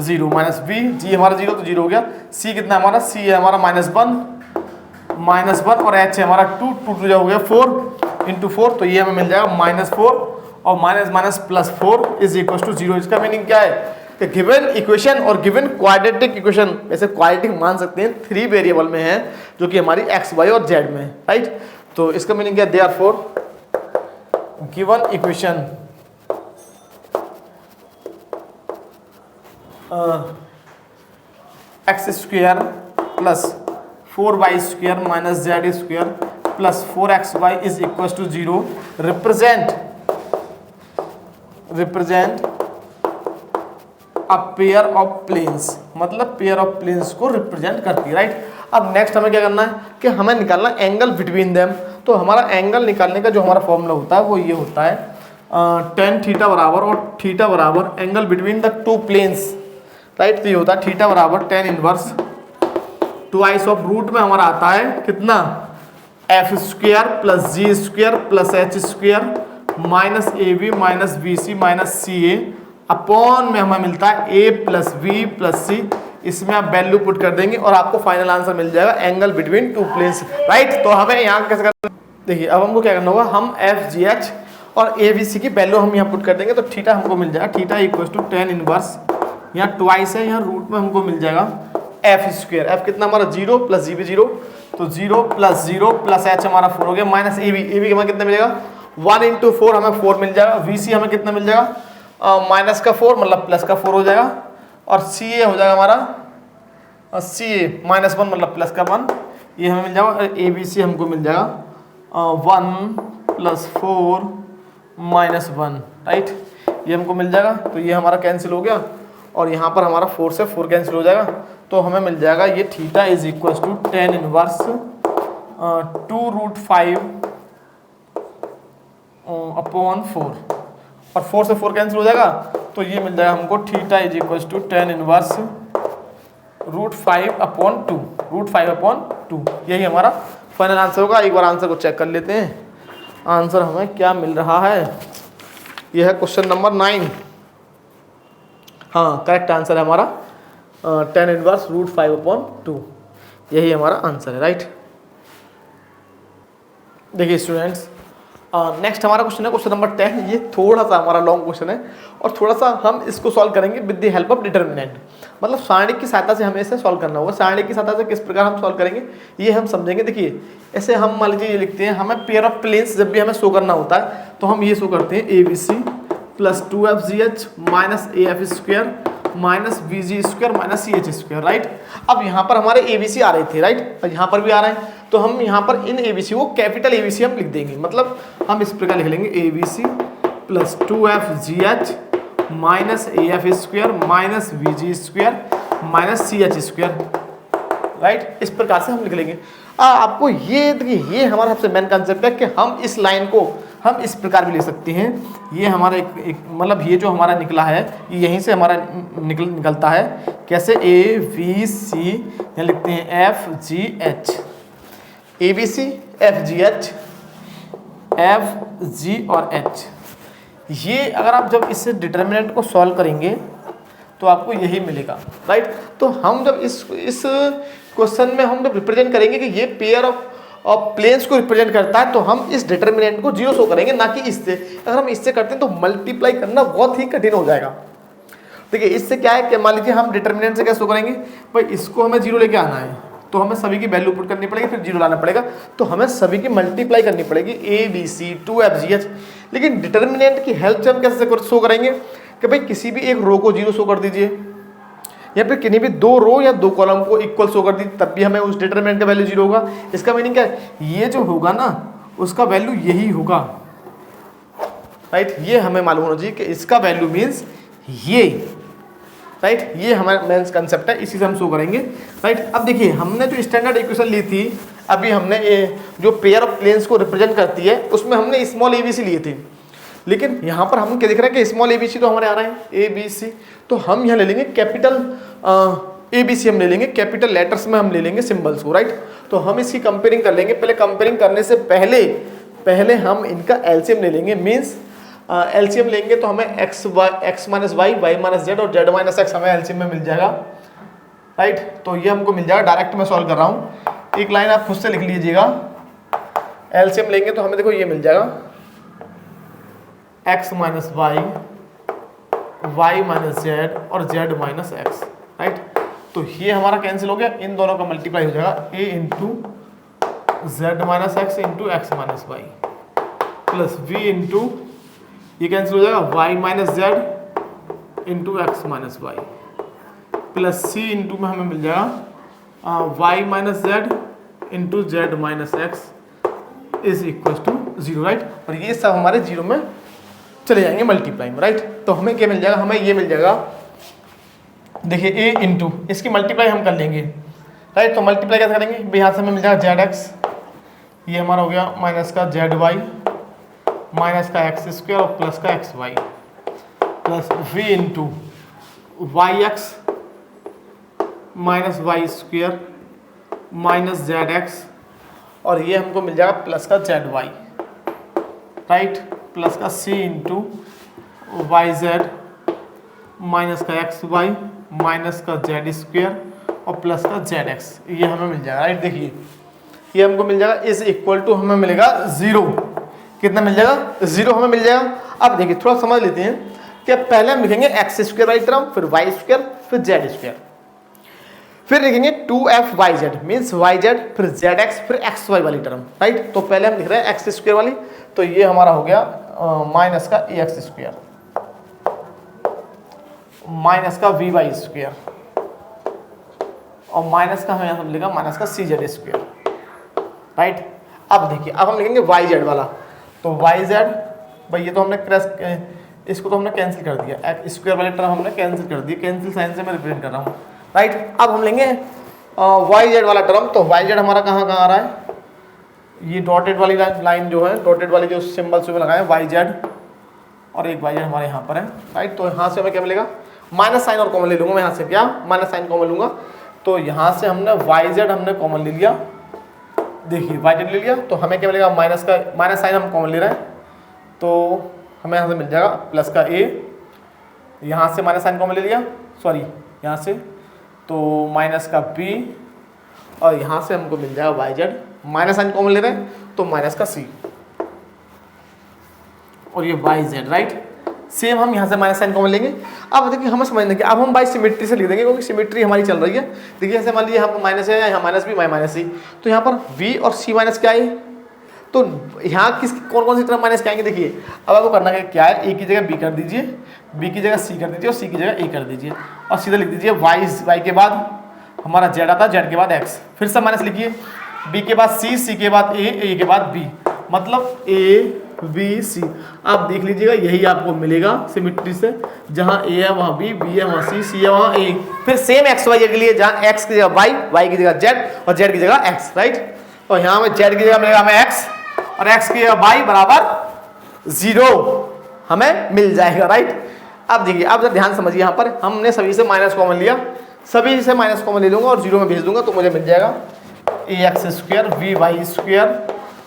Speaker 1: 0 माइनस B G हमारा 0 तो 0 हो गया। C कितना हमारा, C है हमारा -1 और H है हमारा 2 2 हो गया 4 इंटू 4, तो ये हमें मिल जाएगा -4 और minus plus 4 is equal to 0। इसका मीनिंग क्या है कि गिवन इक्वेशन और गिवन क्वाड्रेटिक इक्वेशन, वैसे क्वाड्रेटिक मान सकते हैं 3 वेरिएबल में है जो कि हमारी X Y और Z में है, राइट। तो इसका मीनिंग क्या है, therefore given equation x square plus 4y square minus z square plus 4xy is equal to 0 represent a pair of planes, मतलब पेयर ऑफ प्लेन्स को रिप्रेजेंट करती है, राइट। अब नेक्स्ट हमें क्या करना है कि हमें निकालना एंगल बिटवीन देम। तो हमारा एंगल निकालने का जो हमारा फॉर्मूला होता है वो ये होता है tan थीटा बराबर और थीटा बराबर angle between the two planes, right. तो ये होता है थीटा बराबर tan inverse twice of root में हमारा आता है कितना F square plus G square plus H square minus AB minus BC minus CA upon में हमें मिलता है A plus B plus C। इसमें आप वैल्यू पुट कर देंगे और आपको फाइनल आंसर मिल जाएगा angle between two planes, right. तो हमें यहाँ कैसे करना, देखिए अब हमको क्या करना होगा, हम FGH और ABC की वैल्यू हम यहाँ पुट कर देंगे तो थीटा हमको मिल जाएगा, theta equal to tan inverse, यहाँ ट्वाइस है, यहाँ रूट में हमको मिल जाएगा F स्क्वायर, F कितना हमारा 0 प्लस G भी 0, तो 0 प्लस H हमारा 4 हो गया माइनस AB हमें कितना मिलेगा 1 इंटू 4 हमें 4 मिल जाएगा, VC हमें कितना मिल जाएगा माइनस का 4 मतलब प्लस का 4 हो जाएगा और CA हो जाएगा हमारा CA -1 मतलब प्लस का 1, ये हमें मिल जाएगा। ABC हमको मिल जाएगा 1 प्लस 4 -1, राइट, ये हमको मिल जाएगा। तो ये हमारा कैंसिल हो गया और यहाँ पर हमारा 4 से 4 कैंसिल हो जाएगा, तो हमें मिल जाएगा ये theta is equal to tan inverse 2√5 upon 4 और 4 से 4 कैंसिल हो जाएगा, तो ये मिल जाएगा हमको theta is equal to tan inverse √5 upon 2, यही हमारा फाइनल आंसर होगा। एक बार आंसर को चेक कर लेते हैं, आंसर हमें क्या मिल रहा है। यह है क्वेश्चन नंबर 9, हाँ करेक्ट आंसर है हमारा tan इनवर्स √5 अपॉन 2, यही हमारा आंसर है, राइट। देखिए स्टूडेंट्स, नेक्स्ट हमारा क्वेश्चन है क्वेश्चन नंबर 10। ये थोड़ा सा हमारा लॉन्ग क्वेश्चन है और थोड़ा सा हम इसको सॉल्व करेंगे with the help of determinant, मतलब सारणी की सहायता से हमें इसे सॉल्व करना होगा। सारणी की सहायता से किस प्रकार हम सॉल्व करेंगे ये हम समझेंगे। देखिए ऐसे हम मान लीजिए ये लिखते हैं, हमें पेयर ऑफ प्लेन्स जब भी हमें शो करना होता है तो हम ये शो करते हैं ABC plus 2FGH minus AF square minus BG square minus CH square, right. अब यहाँ पर हमारे ABC आ रहे थे, राइट, और यहाँ पर भी आ रहे हैं, तो हम यहाँ पर इन ABC को कैपिटल ABC हम लिख देंगे, मतलब हम इस प्रकार लिख लेंगे ABC plus 2FGH minus A F square minus B G square minus C H square, right. इस प्रकार से हम लिख लेंगे। आपको ये देखिए, ये हमारा सबसे मेन कंसेप्ट है कि हम इस लाइन को हम इस प्रकार भी लिख सकते हैं। ये हमारा एक मतलब ये जो हमारा निकला है ये यहीं से हमारा निकलता है। कैसे? ए बी सी, यहाँ लिखते हैं F ji H, A B C F G H, F G और एच। ये अगर आप जब इससे डिटर्मिनेंट को सॉल्व करेंगे तो आपको यही मिलेगा, राइट। तो हम जब इस क्वेश्चन में हम जब रिप्रेजेंट करेंगे कि ये पेयर ऑफ प्लेन्स को रिप्रेजेंट करता है तो हम इस डिटर्मिनेंट को जीरो शो करेंगे, ना कि इससे। अगर हम इससे करते हैं तो मल्टीप्लाई करना बहुत ही कठिन हो जाएगा। देखिए इससे क्या है कि मान लीजिए हम डिटर्मिनेंट से क्या शो करेंगे, भाई इसको हमें जीरो लेके आना है तो हमें सभी की वैल्यू पुट करनी पड़ेगी, फिर जीरो लाना पड़ेगा, तो हमें सभी की मल्टीप्लाई करनी पड़ेगी, ए बी सी 2FGH। लेकिन डिटर्मिनेंट की हेल्प से हम कैसे शो करेंगे कि भाई किसी भी एक रो को जीरो शो कर दीजिए, या फिर किन्हीं भी दो रो या दो कॉलम को इक्वल शो कर दी, तब भी हमें उस डिटरमिनेंट का वैल्यू जीरो होगा। इसका मीनिंग क्या है? ये जो होगा ना उसका वैल्यू यही होगा, राइट। ये हमें मालूम होना चाहिए कि इसका वैल्यू मीन्स ये, राइट। ये हमारा मेन कंसेप्ट है, इसी से हम शो करेंगे, राइट। अब देखिए हमने जो स्टैंडर्ड इक्वेशन ली थी अभी, हमने जो पेयर ऑफ प्लेन्स को रिप्रेजेंट करती है उसमें हमने स्मॉल ABC लिए थे, लेकिन यहाँ पर हम क्या देख रहे हैं कि स्मॉल ABC तो हमारे आ रहे हैं ABC, तो हम यहाँ ले लेंगे कैपिटल ABC, हम ले लेंगे कैपिटल लेटर्स में, हम ले लेंगे सिंबल्स को, राइट। तो हम इसकी कंपेयरिंग कर लेंगे। पहले कंपेयरिंग करने से पहले हम इनका एलसीएम ले लेंगे। मीन्स एलसीएम लेंगे तो हमें x minus Y, Y minus Z और जेड माइनस एक्स हमें एलसीएम में मिल जाएगा, राइट। तो ये हमको मिल जाएगा। डायरेक्ट मैं सॉल्व कर रहा हूँ, एक लाइन आप खुद से लिख लीजिएगा। एलसीएम लेंगे तो हमें देखो ये मिल जाएगा x minus Y, Y minus Z और जेड माइनस एक्स, राइट। तो ये हमारा कैंसिल हो गया, इन दोनों का मल्टीप्लाई हो जाएगा a into Z minus X into X minus Y plus v into, ये कैंसिल हो जाएगा y minus Z into X minus Y plus c into में हमें मिल जाएगा y minus Z into Z minus X is equal to zero, right. और ये सब हमारे जीरो में चले जाएंगे मल्टीप्लाई में, राइट। तो हमें क्या मिल जाएगा? हमें ये मिल जाएगा, देखिए a इंटू, इसकी मल्टीप्लाई हम कर लेंगे, राइट। तो मल्टीप्लाई कैसे करेंगे? यहाँ से हमें मिल जाएगा जेड एक्स, ये हमारा हो गया माइनस का जेड वाई माइनस का एक्स स्क्वायर और प्लस का X Y plus v into Y X minus Y square minus Z X, और ये हमको मिल जाएगा प्लस का जेड वाई, राइट, प्लस का c into Y Z minus का एक्स वाई माइनस का जेड स्क्वायर और प्लस का जेड एक्स, ये हमें मिल जाएगा, राइट। देखिए ये हमको मिल जाएगा इज इक्वल टू, हमें मिलेगा जीरो। कितना मिल जाएगा? जीरो हमें मिल जाएगा। अब देखिए थोड़ा समझ लेते हैं कि पहले हम लिखेंगे एक्स स्क्वायर वाली टर्म, फिर वाई स्क्वायर, फिर जेड स्क्वायर, फिर लिखेंगे 2FYZ मीन्स YZ, फिर ZX, फिर XY वाली टर्म, राइट। तो पहले हम लिख रहे हैं एक्स स्क्वायर वाली, तो ये हमारा हो गया माइनस का AX स्क्वायर माइनस का VY स्क्वायर और माइनस का हमें यहाँ मिलेगा माइनस का CZ स्क्वायर, राइट। अब देखिए अब हम लिखेंगे YZ वाला, तो YZ, भाई ये तो हमने इसको तो हमने कैंसिल कर दिया, एक्स स्क्वायर वाली टर्म हमने कैंसिल कर दी, कैंसिल साइन से मैं रिप्रेजेंट कर रहा हूँ, राइट। अब हम लेंगे YZ वाला टर्म, तो YZ हमारा कहाँ आ रहा है? ये डॉटेड वाली लाइन जो है, डॉटेड वाली जो सिंबल से लगाए YZ और एक YZ हमारे यहाँ पर है, राइट। तो यहाँ से हमें क्या मिलेगा? माइनस साइन और कॉमन ले लूँगा मैं यहाँ से, क्या माइनस साइन कॉमन लूँगा, तो यहाँ से हमने YZ हमने कॉमन ले लिया, देखिए YZ ले लिया, तो हमें क्या मिलेगा? माइनस साइन हम कॉमन ले रहे हैं, तो हमें यहाँ से मिल जाएगा प्लस का A, यहाँ से माइनस साइन कॉमन ले लिया, सॉरी यहाँ से, तो माइनस का B, और यहाँ से हमको मिल जाएगा YZ, माइनस साइन कॉमन ले रहे हैं तो माइनस का C और ये YZ, राइट। सेम हम यहाँ से माइनस साइन कॉमन लेंगे। अब देखिए हमें समझने कि अब हम बाई सिमेट्री से लिख देंगे, क्योंकि सिमेट्री हमारी चल रही है। देखिए जैसे मान लीजिए यहाँ पर माइनस है, यहाँ माइनस B माइनस C, तो यहाँ पर V और C माइनस क्या है, तो यहाँ कौन कौन सी तरफ माइनस क्या आएंगे? देखिए अब आपको करना क्या है, A की जगह B कर दीजिए, B की जगह C कर दीजिए और C की जगह A कर दीजिए, और सीधा लिख दीजिए y के बाद हमारा Z आता है, Z के बाद X, फिर से माइनस लिखिए, B के बाद C, C के बाद A, A के बाद B, मतलब A बी सी। आप देख लीजिएगा यही आपको मिलेगा सिमिट्री से, जहाँ ए है वहाँ बी, बी है वहाँ सी, सी है वहाँ ए। फिर सेम एक्स वाई के लिए जहाँ एक्स की जगह वाई, वाई की जगह जेड और जेड की जगह एक्स, राइट। और यहाँ में जेड की जगह मिलेगा हमें एक्स और एक्स की जगह वाई बराबर 0 हमें मिल जाएगा, राइट। अब देखिए, आप जरा ध्यान समझिए, यहाँ पर हमने सभी से माइनस कॉमन लिया, सभी से माइनस कॉमन ले लूँगा और 0 में भेज दूंगा तो मुझे मिल जाएगा a x square v y square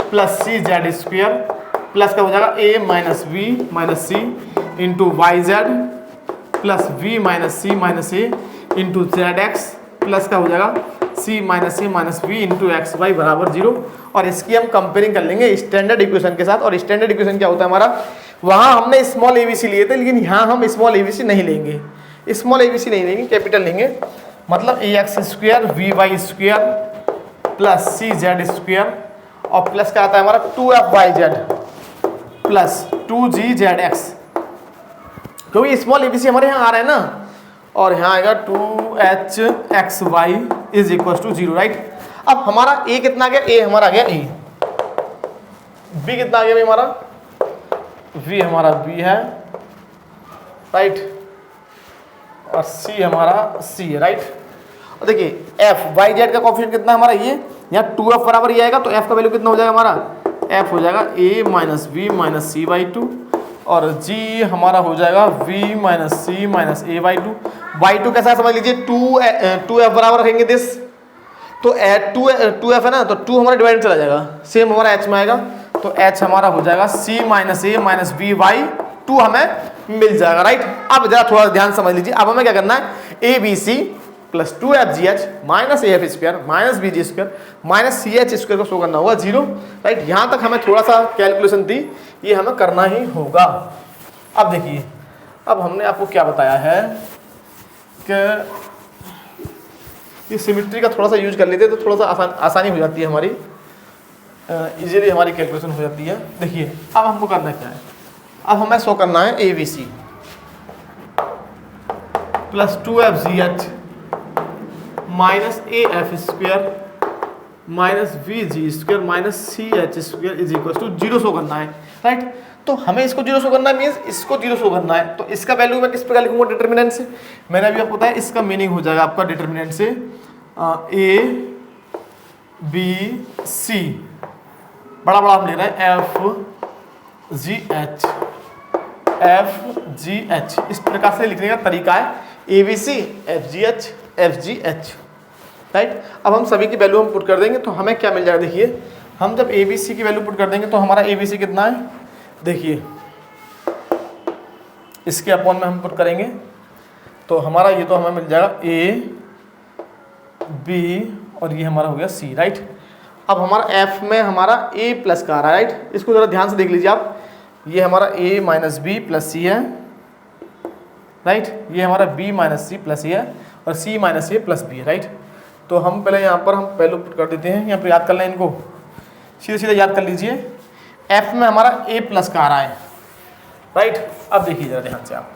Speaker 1: plus c z square plus का हो जाएगा a minus v minus c into Y z plus we minus a into z x plus का हो जाएगा c minus v into x y बराबर 0। और इसकी हम कंपेयरिंग कर लेंगे स्टैंडर्ड इक्वेशन के साथ। और स्टैंडर्ड इक्वेशन क्या होता है हमारा, वहाँ हमने स्मॉल एबीसी लिए थे, लेकिन यहाँ हम स्मॉल एबीसी नहीं लेंगे, स्मॉल एबीसी नहीं लेंगे, कैपिटल लेंगे। मतलब a x square v y square plus c z square और प्लस क्या आता है हमारा 2f(y)z प्लस 2g zx, क्योंकि स्मॉल एबीसी हमारे यहाँ आ रहा है ना। और यहाँ आएगा 2hxy is equal to 0, right. अब हमारा ए कितना आ गया, ए हमारा आ गया ए, बी कितना आ गया भाई हमारा, वी हमारा बी है, राइट। और सी हमारा सी है, राइट। और देखिए एफ वाई जेड का कोफिशिएंट कितना हमारा ये, यहाँ 2f बराबर ये आएगा तो f का वैल्यू कितना हो जाएगा हमारा, f हो जाएगा a minus B minus C by 2 और g हमारा हो जाएगा v minus C minus A by 2। By 2 कैसा समझ लीजिए, 2f बराबर रखेंगे दिस, तो 2f है ना, तो 2 हमारा डिवाइड चला जाएगा, सेम हमारा h में आएगा तो h हमारा हो जाएगा c minus A minus B by 2 हमें मिल जाएगा, राइट। अब जरा थोड़ा ध्यान समझ लीजिए, अब हमें क्या करना है, A B C plus 2fgh minus F square minus B G square minus C H square को शो करना होगा 0, राइट। यहाँ तक हमें थोड़ा सा कैलकुलेशन थी, ये हमें करना ही होगा। अब देखिए, अब हमने आपको क्या बताया है कि ये सिमिट्री का थोड़ा सा यूज कर लेते हैं तो थोड़ा सा आसानी हो जाती है हमारी, इजीली हमारी कैलकुलेशन हो जाती है। देखिए अब हमको करना क्या है, अब हमें शो करना है A B C plus 2fgh minus A F square minus B G square minus C H square is equal to 0 show करना है, राइट। तो हमें इसको 0 शो करना है, मीन्स इसको 0 शो करना है। तो इसका वैल्यू मैं किस प्रकार लिखूंगा, डिटर्मिनेंट से। मैंने अभी आपको बताया इसका मीनिंग हो जाएगा आपका डिटर्मिनेंट से ए बी सी, बड़ा हम ले रहे हैं एफ जी एच, इस प्रकार से लिखने का तरीका है A B C F G H, right. अब हम सभी की वैल्यू हम पुट कर देंगे तो हमें क्या मिल जाएगा, देखिए हम जब ए बी सी की वैल्यू पुट कर देंगे तो हमारा ए बी सी कितना है, देखिए इसके अपॉन में हम पुट करेंगे तो हमारा ये तो हमें मिल जाएगा ए बी और ये हमारा हो गया सी, राइट। अब हमारा एफ में हमारा ए प्लस का आ रहा है, राइट। इसको ज़रा ध्यान से देख लीजिए आप, ये हमारा ए माइनस बी प्लस सी है, राइट। ये हमारा बी माइनस सी प्लस ए है और सी माइनस ए प्लस बी है, राइट। तो हम पहले यहाँ पर हम पहले पुट कर देते हैं, यहाँ पर याद कर लें इनको, सीधे सीधे याद कर लीजिए। एफ में हमारा ए प्लस का आ रहा है, राइट। अब देखिए जरा ध्यान से आप,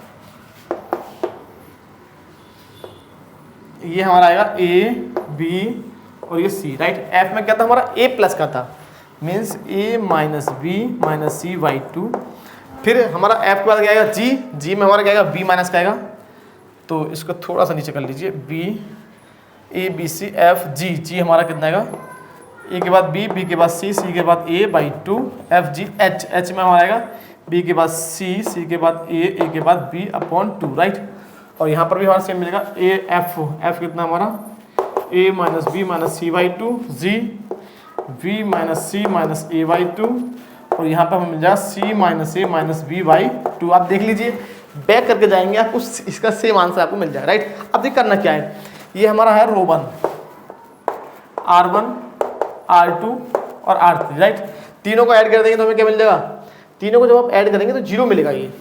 Speaker 1: ये हमारा आएगा ए बी और ये सी, राइट। एफ में क्या था हमारा ए प्लस का था, means A minus B minus C by 2। फिर हमारा एफ के बाद क्या आएगा जी, जी में हमारा क्या आएगा बी माइनस का आएगा, तो इसको थोड़ा सा नीचे कर लीजिए, b a B C F g, g हमारा कितना आएगा, ए के बाद बी, बी के बाद सी, सी के बाद a by 2 f ji h, h में हमारा आएगा बी के बाद सी, सी के बाद ए के बाद बी अपॉन 2, राइट। और यहाँ पर भी हमारा सेम मिलेगा ए एफ, एफ कितना हमारा a minus B minus C by 2 g v minus C minus A by 2 और यहाँ पर हमें मिल जाएगा c minus A minus B by 2। आप देख लीजिए, बैक करके जाएंगे आपको इसका सेम आंसर आपको मिल जाएगा, राइट। अब देखिए करना क्या है, ये हमारा है रो 1 R1 R2 और R3, राइट। तीनों को ऐड कर देंगे तो हमें क्या मिल जाएगा, तीनों को जब आप ऐड करेंगे तो 0 मिलेगा। ये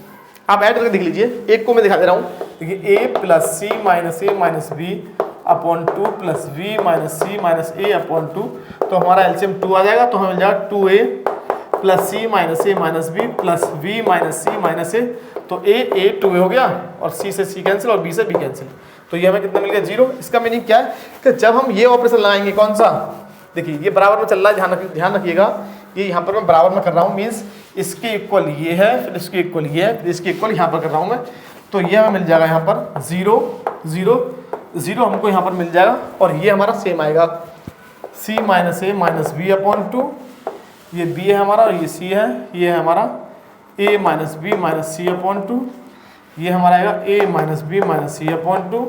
Speaker 1: आप ऐड करके देख लीजिए, एक को मैं दिखा दे रहा हूँ, देखिए a plus C minus A minus B upon 2 plus we minus C minus A upon 2, तो हमारा एलसीएम 2 आ जाएगा, तो हमें मिल जाएगा 2a plus C minus A minus b plus we minus C minus a, तो a 2a हो गया और c से c कैंसिल और b से b कैंसिल, तो ये हमें कितना मिल गया 0। इसका मीनिंग क्या है कि जब हम ये ऑपरेशन लगाएंगे, कौन सा, देखिए ये बराबर में चल रहा है, ध्यान रखिएगा, ये यहाँ पर मैं बराबर में कर रहा हूँ, मीन्स इसके इक्वल ये है, फिर इसके इक्वल ये है, फिर इसके इक्वल यहाँ पर कर रहा हूँ मैं, तो ये हमें मिल जाएगा यहाँ पर 0 0 0 हमको यहाँ पर मिल जाएगा। और ये हमारा सेम आएगा c माइनस ए माइनस बी अपॉन 2, ये b है हमारा और ये c है, ये है हमारा a minus B minus C upon 2, ये हमारा आएगा a minus B minus C upon 2,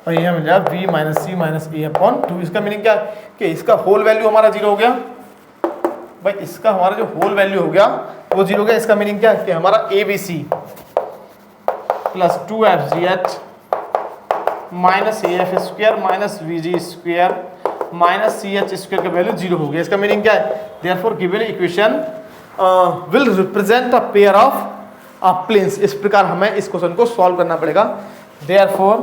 Speaker 1: और ये मिल जाएगा b minus C minus A upon 2। इसका मीनिंग क्या है कि इसका होल वैल्यू हमारा 0 हो गया भाई, इसका हमारा जो होल वैल्यू हो गया वो 0 हो गया। इसका मीनिंग क्या है कि हमारा A B C plus 2fgh minus A F square minus B G square minus C H square का वैल्यू 0 हो गया। इसका मीनिंग क्या है, therefore given equation will represent a pair of planes. इस प्रकार हमें इस क्वेश्चन को सॉल्व करना पड़ेगा। Therefore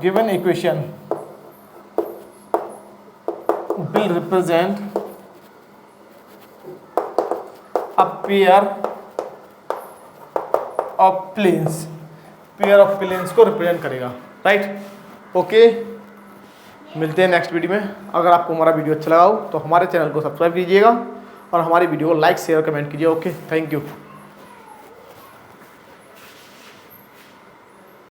Speaker 1: given equation will represent a pair of planes, pair of planes को रिप्रेजेंट करेगा, राइट। ओके, मिलते हैं नेक्स्ट वीडियो में। अगर आपको हमारा वीडियो अच्छा लगा हो तो हमारे चैनल को सब्सक्राइब कीजिएगा और हमारी वीडियो को लाइक शेयर कमेंट कीजिए। Okay, thank you.